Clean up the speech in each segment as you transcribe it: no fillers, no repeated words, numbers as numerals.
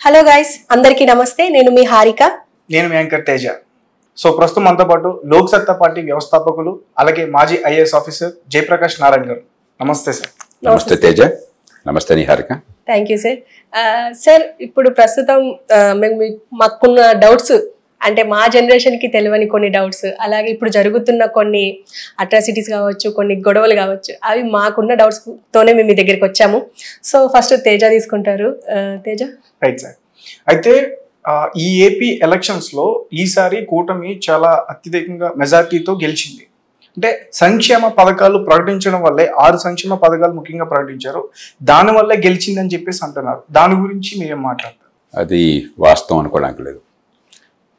Hello guys, అందరికీ నమస్తే. నేను మీ హారిక. నేను మీ యాంకర్ తేజ. సో ప్రస్తుతం మనతో పాటు లోక్ సత్తా పార్టీ వ్యవస్థాపకులు అలాగే మాజీ ఐఏఎస్ ఆఫీసర్ జయప్రకాష్ నారాయణ గారు. నమస్తే సార్. నమస్తే తేజ. నమస్తే Harika. Thank you sir. Sir, ఇప్పుడు ప్రస్తుతం మాకున్న డౌట్స్, అంటే మా జనరేషన్కి తెలియని కొన్ని డౌట్స్, అలాగే ఇప్పుడు జరుగుతున్న కొన్ని అట్రాసిటీస్ కావచ్చు, కొన్ని గొడవలు కావచ్చు, అవి మాకున్న డౌట్స్తోనే మేము మీ దగ్గరికి వచ్చాము. సో ఫస్ట్ తేజ తీసుకుంటారు. తేజ. Right sir. అయితే ఈ ఏపీ ఎలక్షన్స్లో ఈసారి కూటమి చాలా అత్యధికంగా మెజార్టీతో గెలిచింది. అంటే సంక్షేమ పథకాలు ప్రకటించడం వల్లే 6 సంక్షేమ పథకాలు ముఖ్యంగా ప్రకటించారు, దానివల్లే గెలిచిందని చెప్పేసి అంటున్నారు. దాని గురించి మీరేం మాట్లాడతారు? అది వాస్తవం అనుకోవడానికి లేదు.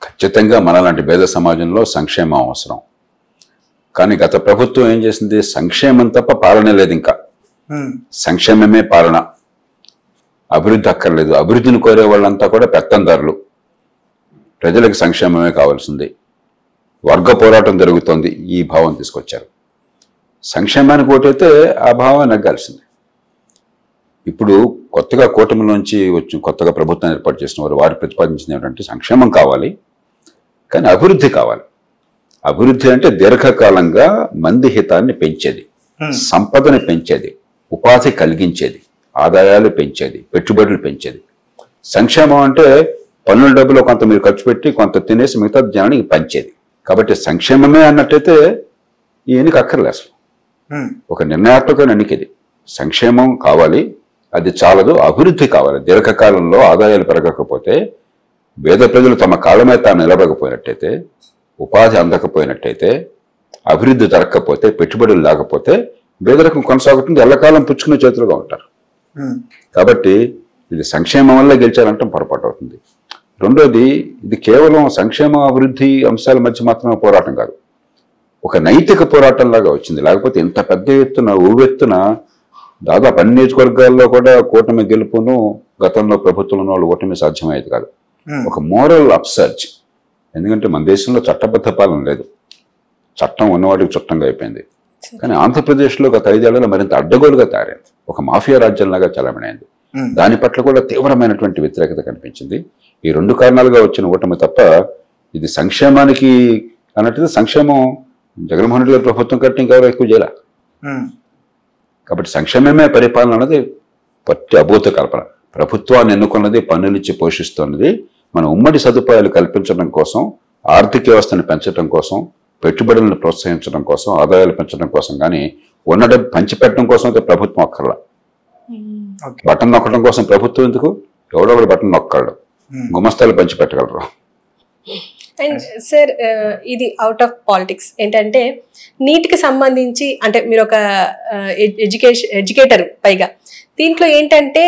ఖచ్చితంగా మనలాంటి పేద సమాజంలో సంక్షేమం అవసరం. కానీ గత ప్రభుత్వం ఏం చేసింది? సంక్షేమం తప్ప పాలనే లేదు. ఇంకా సంక్షేమమే పాలన, అభివృద్ధి అక్కర్లేదు. అభివృద్ధిని కోరే వాళ్ళంతా కూడా పెత్తందారులు. ప్రజలకు సంక్షేమమే కావాల్సింది. వర్గ పోరాటం జరుగుతోంది, ఈ భావం తీసుకొచ్చారు. సంక్షేమానికి ఓటైతే ఆ భావం నగ్గాల్సింది. ఇప్పుడు కొత్తగా కూటమిలోంచి వచ్చి కొత్తగా ప్రభుత్వం ఏర్పాటు చేసిన వారు ప్రతిపాదించింది ఏమిటంటే సంక్షేమం కావాలి, కానీ అభివృద్ధి కావాలి. అభివృద్ధి అంటే దీర్ఘకాలంగా మంది హితాన్ని పెంచేది, సంపదని పెంచేది, ఉపాధి కలిగించేది, ఆదాయాలు పెంచేది, పెట్టుబడులు పెంచేది. సంక్షేమం అంటే పన్నుల డబ్బులో కొంత మీరు ఖర్చు పెట్టి కొంత తినేసి మిగతా జనానికి పంచేది. కాబట్టి సంక్షేమమే అన్నట్టయితే ఈ ఎన్నిక అక్కర్లే. అసలు ఒక నిర్ణయాత్మకమైన ఎన్నిక ఇది. సంక్షేమం కావాలి, అది చాలదు, అభివృద్ధి కావాలి. దీర్ఘకాలంలో ఆదాయాలు పెరగకపోతే, పేద ప్రజలు తమ కాళ్ళ మీద తాను నిలబడకపోయినట్టయితే, ఉపాధి అందకపోయినట్టయితే, అభివృద్ధి జరగకపోతే, పెట్టుబడులు లేకపోతే పేదరికం కొనసాగుతుంది. ఎల్లకాలం పుచ్చుకునే చేతులుగా ఉంటారు. కాబట్టి ఇది సంక్షేమం వల్ల గెలిచారంటే పొరపాటు అవుతుంది. రెండోది, ఇది కేవలం సంక్షేమ అభివృద్ధి అంశాల మధ్య మాత్రమే పోరాటం కాదు, ఒక నైతిక పోరాటం లాగా వచ్చింది. లేకపోతే ఇంత పెద్ద ఎత్తున ఊవెత్తున దాదాపు అన్ని నియోజకవర్గాల్లో కూడా కూటమి గెలుపును గతంలో ప్రభుత్వంలో ఉన్న వాళ్ళు ఓటమి సాధ్యమయ్యేది కాదు. ఒక మోరల్ అప్సర్జ్. ఎందుకంటే మన దేశంలో చట్టబద్ధ పాలన లేదు, చట్టం ఉన్నవాడికి చుట్టంగా అయిపోయింది. కానీ ఆంధ్రప్రదేశ్లో గత 5 ఏళ్లలో మరింత అడ్డగోలుగా తయారైంది, ఒక మాఫియా రాజ్యంలాగా చలమణైంది. దాని పట్ల కూడా తీవ్రమైనటువంటి వ్యతిరేకత కనిపించింది. ఈ 2 కారణాలుగా వచ్చిన ఓటమి తప్ప ఇది సంక్షేమానికి అన్నట్టు సంక్షేమం జగన్మోహన్ రెడ్డి గారి ప్రభుత్వం కంటే ఇంకెవరో ఎక్కువ చేయాల. కాబట్టి సంక్షేమమే పరిపాలన అన్నది పట్టి అభూత కల్పన. ప్రభుత్వాన్ని ఎన్నుకున్నది, పన్నులిచ్చి పోషిస్తున్నది మన ఉమ్మడి సదుపాయాలు కల్పించడం కోసం, ఆర్థిక వ్యవస్థను పెంచడం కోసం, పెట్టుబడులను ప్రోత్సహించడం కోసం, ఆదాయాలు పెంచడం కోసం. కానీ ఉన్న డబ్బు పంచిపెట్టడం కోసం అయితే ప్రభుత్వం అక్కర్లా. బటన్ నొక్కడం కోసం ప్రభుత్వం ఎందుకు? ఎవడో ఒకటి బటన్ నొక్కగలడు, గుమస్తాలు పంచిపెట్టగలరు. అండ్ సార్, ఇది అవుట్ ఆఫ్ పాలిటిక్స్. ఏంటంటే నీట్కి సంబంధించి, అంటే మీరు ఒక ఎడ్యుకేటర్ పైగా, దీంట్లో ఏంటంటే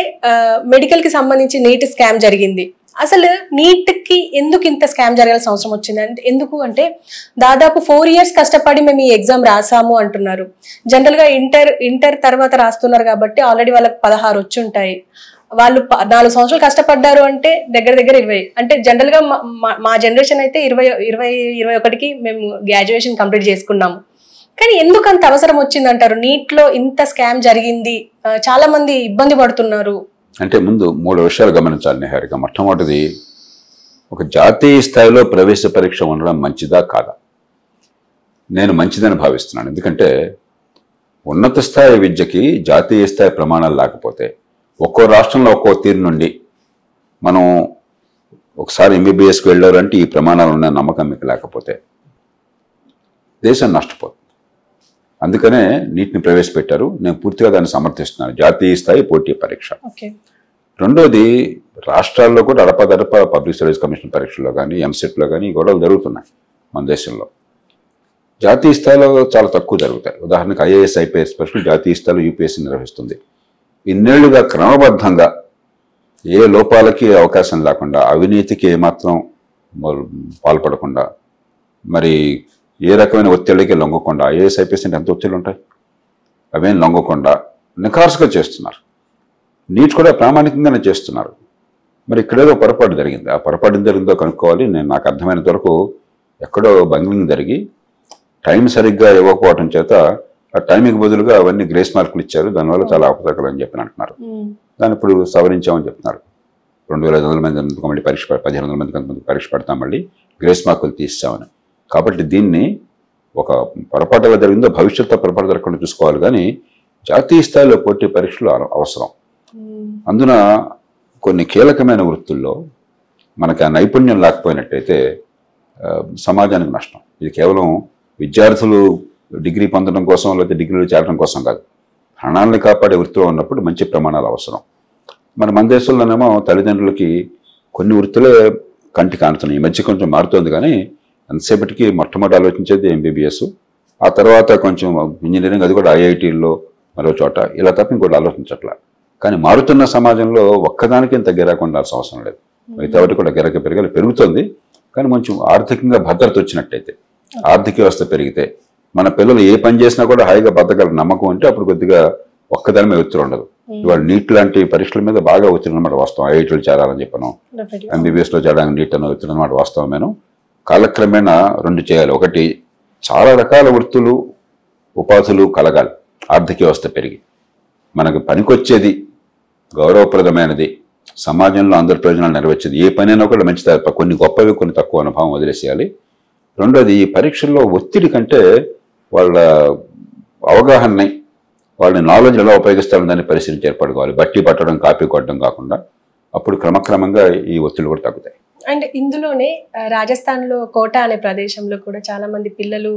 మెడికల్కి సంబంధించి నీట్ స్కామ్ జరిగింది. అసలు నీట్కి ఎందుకు ఇంత స్కామ్ జరగాల్సిన అవసరం వచ్చింది? అంటే ఎందుకు అంటే దాదాపు 4 years కష్టపడి మేము ఈ ఎగ్జామ్ రాసాము అంటున్నారు. జనరల్గా ఇంటర్ తర్వాత రాస్తున్నారు కాబట్టి ఆల్రెడీ వాళ్ళకి 16 వచ్చి ఉంటాయి. వాళ్ళు 4 సంవత్సరాలు కష్టపడ్డారు అంటే దగ్గర 20. అంటే జనరల్గా మా జనరేషన్ అయితే 21కి మేము గ్రాడ్యుయేషన్ కంప్లీట్ చేసుకున్నాము. కానీ ఎందుకు అంత అవసరం వచ్చింది అంటారు? నీట్లో ఇంత స్కామ్ జరిగింది, చాలా మంది ఇబ్బంది పడుతున్నారు. అంటే ముందు 3 విషయాలు గమనించాలి నిహారిక. మొట్టమొదటిది, ఒక జాతీయ స్థాయిలో ప్రవేశ పరీక్ష ఉండడం మంచిదా కాదా? నేను మంచిదని భావిస్తున్నాను. ఎందుకంటే ఉన్నత స్థాయి విద్యకి జాతీయ స్థాయి ప్రమాణాలు లేకపోతే, ఒక్కో రాష్ట్రంలో ఒక్కో తీరు నుండి మనం ఒకసారి ఎంబీబీఎస్కి వెళ్ళారంటే ఈ ప్రమాణాలు ఉన్న నమ్మకం మీకు లేకపోతే దేశం నష్టపోతుంది. అందుకనే నీటిని ప్రవేశపెట్టారు. నేను పూర్తిగా దాన్ని సమర్థిస్తున్నాను. జాతీయ స్థాయి పోటీ పరీక్ష. రెండోది, రాష్ట్రాల్లో కూడా అడపదడప పబ్లిక్ సర్వీస్ కమిషన్ పరీక్షల్లో కానీ ఎంసెట్లో కానీ గొడవలు జరుగుతున్నాయి మన దేశంలో. జాతీయ స్థాయిలో చాలా తక్కువ జరుగుతాయి. ఉదాహరణకు ఐఏఎస్ ఐపీఎస్ పరీక్షలు జాతీయ స్థాయిలో యూపీఎస్సీ నిర్వహిస్తుంది. ఇన్నేళ్లుగా క్రమబద్ధంగా ఏ లోపాలకి అవకాశం లేకుండా, అవినీతికి ఏమాత్రం పాల్పడకుండా, మరి ఏ రకమైన ఒత్తిడికి లొంగకుండా, ఐఏఎస్ ఐపీఎస్ అంటే ఎంత ఒత్తిళ్ళు ఉంటాయి, అవేం లొంగకుండా నిఖార్సుగా చేస్తున్నారు. నీట్ కూడా ప్రామాణికంగానే చేస్తున్నారు. మరి ఇక్కడేదో పొరపాటు జరిగింది. ఆ పొరపాటు జరిగిందో కనుక్కోవాలి. నాకు అర్థమైనంత వరకు ఎక్కడో బంగ్లింగ్ జరిగి టైం సరిగ్గా ఇవ్వకపోవటం చేత ఆ టైంకి బదులుగా అవన్నీ గ్రేస్ మార్కులు ఇచ్చారు, దానివల్ల చాలా అపతకలు అని చెప్పి అంటున్నారు. దాన్ని ఇప్పుడు సవరించామని చెప్తున్నారు. 2500 మంది మళ్ళీ పరీక్ష 1500 మంది కొంతమంది పరీక్ష పెడతాం, మళ్ళీ గ్రేస్ మార్కులు తీస్తామని. కాబట్టి దీన్ని ఒక పొరపాటుగా జరిగిందో భవిష్యత్తులో పొరపాటు జరగకుండా చూసుకోవాలి. కానీ జాతీయ స్థాయిలో పోటీ పరీక్షలు అవసరం. అందున కొన్ని కీలకమైన వృత్తుల్లో మనకి ఆ నైపుణ్యం లేకపోయినట్టయితే సమాజానికి నష్టం. ఇది కేవలం విద్యార్థులు డిగ్రీ పొందడం కోసం లేకపోతే డిగ్రీలు చేరడం కోసం కాదు, ప్రాణాలని కాపాడే వృత్తిలో ఉన్నప్పుడు మంచి ప్రమాణాలు అవసరం. మన దేశంలోనేమో తల్లిదండ్రులకి కొన్ని వృత్తులే కంటి కానుతున్నాయి. ఈ మధ్య కొంచెం మారుతోంది, కానీ ఎంతసేపటికి మొట్టమొదటి ఆలోచించేది MBBS, ఆ తర్వాత కొంచెం ఇంజనీరింగ్, అది కూడా IITల్లో మరో చోట, ఇలా తప్ప ఇంకోటి ఆలోచించట్లా. కానీ మారుతున్న సమాజంలో ఒక్కదానికి ఇంత గిరాక ఉండాల్సిన అవసరం లేదు. మిగతా వాటి కూడా గిరాక పెరుగుతుంది. కానీ కొంచెం ఆర్థికంగా భద్రత వచ్చినట్టయితే, ఆర్థిక వ్యవస్థ పెరిగితే, మన పిల్లలు ఏ పని చేసినా కూడా హాయిగా బతకగల నమ్మకం ఉంటే అప్పుడు కొద్దిగా ఒక్కదాని మీద ఒత్తిడి ఉండదు. ఇవాళ నీట్ లాంటి పరీక్షల మీద బాగా ఒత్తిడి అనమాట వాస్తవం. IITలో చేరాలని చెప్పను, MBBSలో చేరడానికి నీట్ అన్న ఒత్తిడి అనమాట వాస్తవమేను. కాలక్రమేణా రెండు చేయాలి. ఒకటి, చాలా రకాల వృత్తులు ఉపాధులు కలగాలి. ఆర్థిక వ్యవస్థ పెరిగి మనకు పనికొచ్చేది, గౌరవప్రదమైనది, సమాజంలో అందరి ప్రయోజనాలు నెరవేర్చేది ఏ పనైనా కూడా మంచిది. కొన్ని గొప్పవి, కొన్ని తక్కువ అనుభవం వదిలేసేయాలి. రెండోది, ఈ పరీక్షల్లో ఒత్తిడి కంటే వాళ్ళ అవగాహనని, వాళ్ళ నాలెడ్జ్ ఎలా ఉపయోగిస్తారని దాన్ని పరిశీలించి ఏర్పడుకోవాలి. బట్టి పట్టడం, కాపీ కొట్టడం కాకుండా. అప్పుడు క్రమక్రమంగా ఈ ఒత్తిడి కూడా తగ్గుతాయి. అండ్ ఇందులోనే రాజస్థాన్లో కోటా అనే ప్రదేశంలో కూడా చాలా మంది పిల్లలు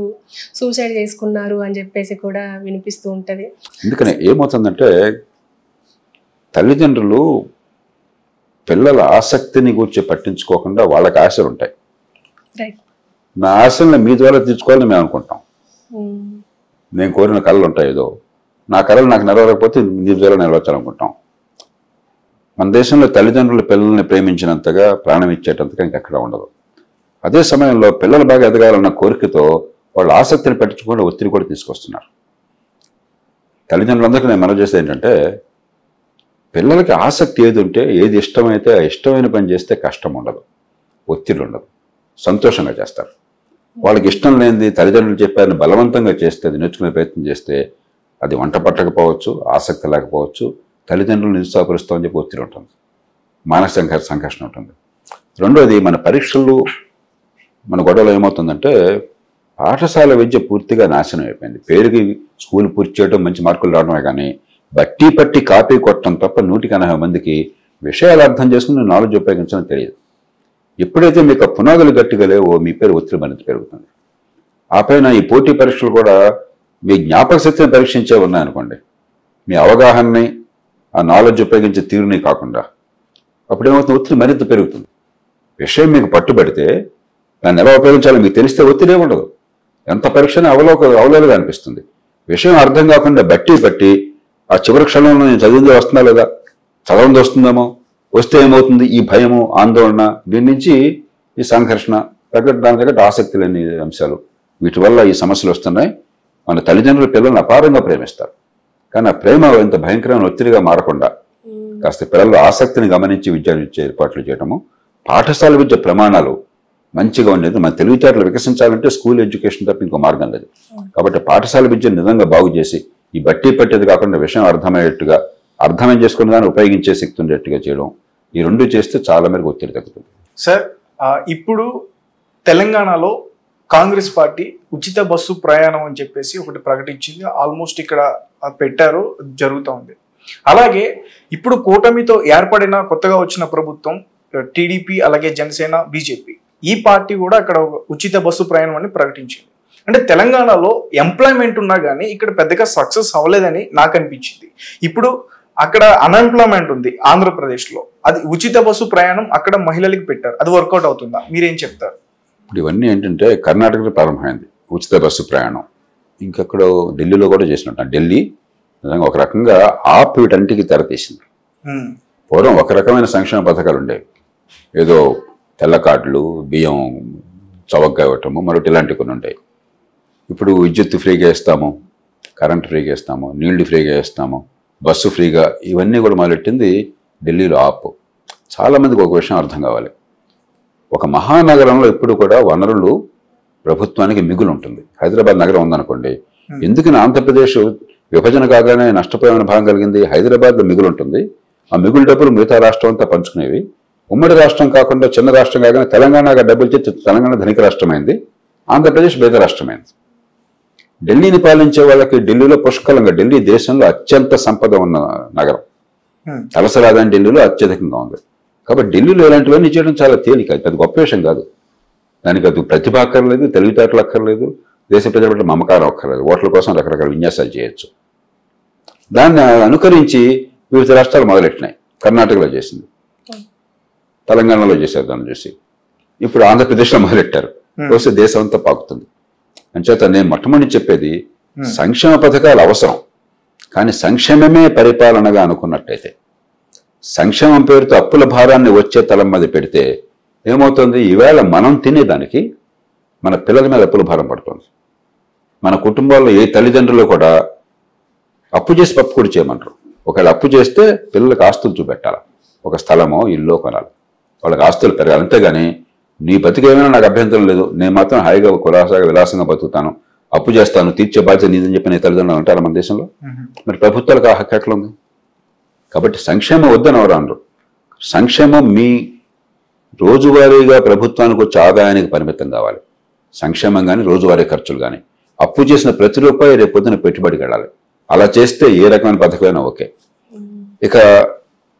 సూసైడ్ చేసుకున్నారు అని చెప్పేసి కూడా వినిపిస్తూ ఉంటుంది. ఎందుకని ఏమవుతుందంటే, తల్లిదండ్రులు పిల్లల ఆసక్తిని గురించి పట్టించుకోకుండా వాళ్ళకి ఆశలు ఉంటాయి. నా ఆశల్ని మీ ద్వారా తీర్చుకోవాలని మేము అనుకుంటాం. నేను కోరిన కళలు ఉంటాయి, ఏదో నా కళలు నాకు నెరవేరకపోతే మీ ద్వారా నెరవేర్చాలనుకుంటాం. మన దేశంలో తల్లిదండ్రులు పిల్లల్ని ప్రేమించినంతగా, ప్రాణం ఇచ్చేటంతగా ఇంకెక్కడ ఉండదు. అదే సమయంలో పిల్లలు బాగా ఎదగాలన్న కోరికతో వాళ్ళ ఆసక్తిని పట్టించుకోకుండా ఒత్తిడి కూడా తీసుకొస్తున్నారు. తల్లిదండ్రులందరికీ నేను మనవి చేసేది ఏంటంటే, పిల్లలకి ఆసక్తి ఏది ఉంటే, ఏది ఇష్టమైతే ఆ ఇష్టమైన పని చేస్తే కష్టం ఉండదు, ఒత్తిడి ఉండదు, సంతోషంగా చేస్తారు. వాళ్ళకి ఇష్టం లేనిది తల్లిదండ్రులు చెప్పారని బలవంతంగా చేస్తే, అది నేర్చుకునే ప్రయత్నం చేస్తే, అది వంట పట్టకపోవచ్చు, ఆసక్తి లేకపోవచ్చు, తల్లిదండ్రులు నిరుత్సాహపరుస్తామని చెప్పి ఒత్తిడి ఉంటుంది, మానసిక సంఘర్షణ ఉంటుంది. రెండోది, మన పరీక్షలు, మన గొడవలు ఏమవుతుందంటే, పాఠశాల విద్య పూర్తిగా నాశనం అయిపోయింది. పేరుకి స్కూల్ పూర్తి చేయడం, మంచి మార్కులు రావడమే కానీ బట్టి పట్టి కాపీ కొట్టడం తప్ప 180 మందికి విషయాలు అర్థం చేసుకుని నాలెడ్జ్ ఉపయోగించడం తెలియదు. ఎప్పుడైతే మీకు ఆ పునాదులు గట్టిగా లేవో మీ పేరు ఒత్తిడి మరింత పెరుగుతుంది. ఆ పైన ఈ పోటీ పరీక్షలు కూడా మీ జ్ఞాపక శక్తిని పరీక్షించే ఉన్నాయనుకోండి, మీ అవగాహనని, ఆ నాలెడ్జ్ ఉపయోగించే తీరుని కాకుండా, అప్పుడేమవుతుంది, ఒత్తిడి మరింత పెరుగుతుంది. విషయం మీకు పట్టుబడితే దాన్ని ఎలా ఉపయోగించాలో మీకు తెలిస్తే ఒత్తిడే ఉండదు. ఎంత పరీక్షని అవలోలుగా అనిపిస్తుంది. విషయం అర్థం కాకుండా బట్టి ఆ చివరి క్షణంలో నేను చదివింది వస్తుందా లేదా, చదవంది వస్తుందేమో, వస్తే ఏమవుతుంది, ఈ భయము, ఆందోళన, దీని నుంచి ఈ సంఘర్షణ, దాని తగ్గట్టు ఆసక్తి లేని అంశాలు, వీటి వల్ల ఈ సమస్యలు వస్తున్నాయి. మన తల్లిదండ్రులు పిల్లల్ని అపారంగా ప్రేమిస్తారు, కానీ ఆ ప్రేమ ఇంత భయంకరమైన ఒత్తిడిగా మారకుండా కాస్త పిల్లలు ఆసక్తిని గమనించి విద్య ఏర్పాట్లు చేయడము, పాఠశాల విద్య ప్రమాణాలు మంచిగా ఉండేది. మన తెలివితేటలు వికసించాలంటే స్కూల్ ఎడ్యుకేషన్ తప్ప ఇంకో మార్గం లేదు. కాబట్టి పాఠశాల విద్యను నిజంగా బాగు చేసి, ఈ బట్టి పట్టేది కాకుండా విషయం అర్థమయ్యేట్టుగా, అర్థం చేసుకున్న దాన్ని ఉపయోగించే శక్తి ఉండేట్టుగా చేయడం, ఈ రెండు చేస్తే చాలా మేరకు ఒత్తిడి తగ్గుతుంది. సార్, ఇప్పుడు తెలంగాణలో కాంగ్రెస్ పార్టీ ఉచిత బస్సు ప్రయాణం అని చెప్పేసి ఒకటి ప్రకటించింది. ఆల్మోస్ట్ ఇక్కడ పెట్టారు, జరుగుతూ ఉంది. అలాగే ఇప్పుడు కూటమితో ఏర్పడిన కొత్తగా వచ్చిన ప్రభుత్వం TDP, అలాగే జనసేన, BJP, ఈ పార్టీ కూడా అక్కడ ఉచిత బస్సు ప్రయాణం అని ప్రకటించింది. అంటే తెలంగాణలో ఎంప్లాయ్మెంట్ ఉన్నా కానీ ఇక్కడ పెద్దగా సక్సెస్ అవ్వలేదని నాకు అనిపించింది. ఇప్పుడు అక్కడ అన్ఎంప్లాయ్మెంట్ ఉంది ఆంధ్రప్రదేశ్లో, అది ఉచిత బస్సు ప్రయాణం అక్కడ మహిళలకు పెట్టారు, అది వర్కౌట్ అవుతుందా, మీరేం చెప్తారు? ఇప్పుడు ఇవన్నీ ఏంటంటే, కర్ణాటకలో ప్రారంభమైంది ఉచిత బస్సు ప్రయాణం, ఇంకెక్కడ ఢిల్లీలో కూడా చేసినట్టు. ఢిల్లీ నిజంగా ఒక రకంగా ఆప్ వీటంటికి తెరతీసింది. పూర్వం ఒక రకమైన సంక్షేమ పథకాలు ఉండేవి, ఏదో తెల్ల కార్డులు, బియ్యం చవకగా ఇవ్వటము, మరొకటి ఇలాంటివి కొన్ని ఉంటాయి. ఇప్పుడు విద్యుత్ ఫ్రీగా ఇస్తాము, కరెంట్ ఫ్రీగా ఇస్తాము, నీళ్లు ఫ్రీగా ఇస్తాము, బస్సు ఫ్రీగా, ఇవన్నీ కూడా మొదలెట్టింది ఢిల్లీలో ఆప్. చాలామందికి ఒక విషయం అర్థం కావాలి, ఒక మహానగరంలో ఎప్పుడు కూడా వనరులు ప్రభుత్వానికి మిగులు ఉంటుంది. హైదరాబాద్ నగరం ఉందనుకోండి, ఎందుకని ఆంధ్రప్రదేశ్ విభజన కాగానే నష్టపోయిన భాగం కలిగింది, హైదరాబాద్లో మిగులు ఉంటుంది. ఆ మిగులు డబ్బులు మిగతా రాష్ట్రం అంతా పంచుకునేవి. ఉమ్మడి రాష్ట్రం కాకుండా చిన్న రాష్ట్రం కాకుండా తెలంగాణగా డబ్బులు చేసి తెలంగాణ ధనిక రాష్ట్రమైంది, ఆంధ్రప్రదేశ్ పేద రాష్ట్రమైంది. ఢిల్లీని పాలించే వాళ్ళకి ఢిల్లీలో పుష్కలంగా, ఢిల్లీ దేశంలో అత్యంత సంపద ఉన్న నగరం, తలసరాదని ఢిల్లీలో అత్యధికంగా ఉంది. కాబట్టి ఢిల్లీలో ఇలాంటివన్నీ చేయడం చాలా తేలిక, అది గొప్ప విషయం కాదు. దానికి అది ప్రతిభ అక్కర్లేదు, తెలివితేటలు అక్కర్లేదు, దేశ ప్రజల పట్ల మమకారం అక్కర్లేదు. ఓట్ల కోసం రకరకాల విన్యాసాలు చేయొచ్చు. దాన్ని అనుకరించి వివిధ రాష్ట్రాలు మొదలెట్టినాయి. కర్ణాటకలో చేసింది, తెలంగాణలో చేశారు, దాన్ని చూసి ఇప్పుడు ఆంధ్రప్రదేశ్లో మొదలెట్టారు. వస్తే దేశం అంతా పాకుతుంది. అంచేత నేను మొట్టమొదటి చెప్పేది సంక్షేమ పథకాలు అవసరం, కానీ సంక్షేమమే పరిపాలనగా అనుకున్నట్టయితే, సంక్షేమం పేరుతో అప్పుల భారాన్ని వచ్చే తలం మీద పెడితే ఏమవుతుంది? ఈవేళ మనం తినేదానికి మన పిల్లల మీద అప్పుల భారం పడుతుంది. మన కుటుంబాల్లో ఏ తల్లిదండ్రులు కూడా అప్పు చేసి పప్పు కూడా చేయమంటారు. ఒకవేళ అప్పు చేస్తే పిల్లలకు ఆస్తులు చూపెట్టాలి, ఒక స్థలమో ఇల్లు కొనాలి, వాళ్ళకి ఆస్తులు పెరగాలి. అంతేగాని నీ బతికేమైనా నాకు అభ్యంతరం లేదు, నేను మాత్రం హాయిగా కులాసాగా విలాసంగా బతుకుతాను, అప్పు చేస్తాను, తీర్చే బాధ్యత నీదని చెప్పి నీ తల్లిదండ్రులు అంటారు మన దేశంలో. మరి ప్రభుత్వాలకు ఆ హక్కు ఎట్లా ఉంది? కాబట్టి సంక్షేమం వద్దని ఎవరు అనరు. సంక్షేమం మీ రోజువారీగా ప్రభుత్వానికి వచ్చే ఆదాయానికి పరిమితం కావాలి. సంక్షేమం కానీ రోజువారీ ఖర్చులు కానీ, అప్పు చేసిన ప్రతి రూపాయి రేపు పొద్దున పెట్టుబడికి వెళ్ళాలి. అలా చేస్తే ఏ రకమైన పథకమైనా ఓకే. ఇక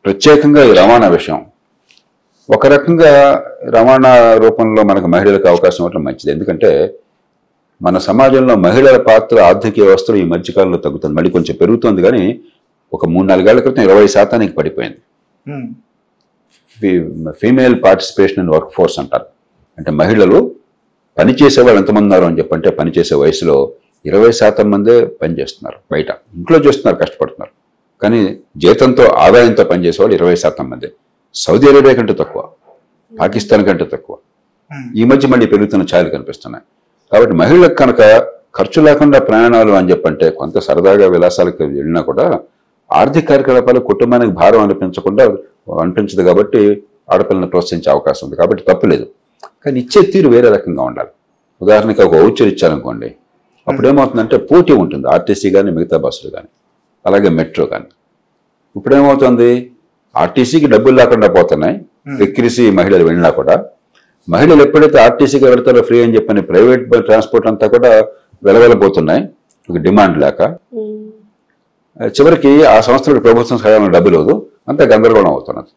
ప్రత్యేకంగా ఈ రవాణా విషయం, ఒక రకంగా రవాణా రూపంలో మనకు మహిళలకు అవకాశం ఇవ్వడం మంచిది. ఎందుకంటే మన సమాజంలో మహిళల పాత్ర ఆర్థిక వ్యవస్థలో ఈ మధ్యకాలంలో తగ్గుతుంది, మళ్ళీ కొంచెం పెరుగుతుంది. కానీ ఒక 3-4 ఏళ్ల క్రితం 20% పడిపోయింది. Female participation in work force అంటారు. అంటే మహిళలు పనిచేసే వాళ్ళు ఎంతమంది ఉన్నారు అని చెప్పంటే, పనిచేసే వయసులో 20% మందే పనిచేస్తున్నారు. బయట ఇంట్లో చేస్తున్నారు, కష్టపడుతున్నారు. కానీ జీతంతో ఆదాయంతో పనిచేసే వాళ్ళు 20% మందే. సౌదీ అరేబియా కంటే తక్కువ, పాకిస్తాన్ కంటే తక్కువ. ఈ మధ్య మళ్ళీ పెరుగుతున్న ఛాయలు కనిపిస్తున్నాయి. కాబట్టి మహిళలకు కనుక ఖర్చు లేకుండా ప్రయాణాలు అని చెప్పంటే, కొంత సరదాగా విలాసాలకు వెళ్ళినా కూడా ఆర్థిక కార్యకలాపాలు కుటుంబానికి భారం అనిపించదు. కాబట్టి ఆడపిల్లని ప్రోత్సహించే అవకాశం ఉంది. కాబట్టి తప్పులేదు. కానీ ఇచ్చే తీరు వేరే రకంగా ఉండాలి. ఉదాహరణకి ఒక వౌచర్ ఇచ్చారనుకోండి, అప్పుడు ఏమవుతుందంటే పోటీ ఉంటుంది, ఆర్టీసీ కానీ మిగతా బస్సులు కానీ, అలాగే మెట్రో కానీ. ఇప్పుడు ఏమవుతుంది? ఆర్టీసీకి డబ్బులు లేకుండా పోతున్నాయి, ఎక్కిరిసి మహిళలు వెళ్ళినా కూడా. మహిళలు ఎప్పుడైతే ఆర్టీసీకి వెళ్తారో ఫ్రీ అని చెప్పని ప్రైవేట్ ట్రాన్స్పోర్ట్ అంతా కూడా వెలవెలబోతున్నాయి, డిమాండ్ లేక. చివరికి ఆ సంస్థలకు ప్రభుత్వం సహాయంలో డబ్బులు లేదు, అంతా గందరగోళం అవుతున్నది.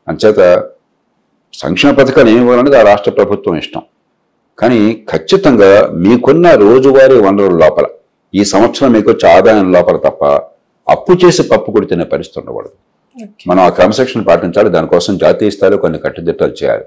అంచేత సంక్షేమ పథకాలు ఏమి ఇవ్వాలనేది ఆ రాష్ట్ర ప్రభుత్వం ఇష్టం. కానీ ఖచ్చితంగా మీకున్న రోజువారీ వనరుల లోపల, ఈ సంవత్సరం మీకు వచ్చే ఆదాయం లోపల తప్ప అప్పు చేసి పప్పు కూడా తినే పరిస్థితి ఉండకూడదు. మనం ఆ క్రమశిక్షణ పాటించాలి. దానికోసం జాతీయ స్థాయిలో కొన్ని కట్టుదిట్టాలు చేయాలి.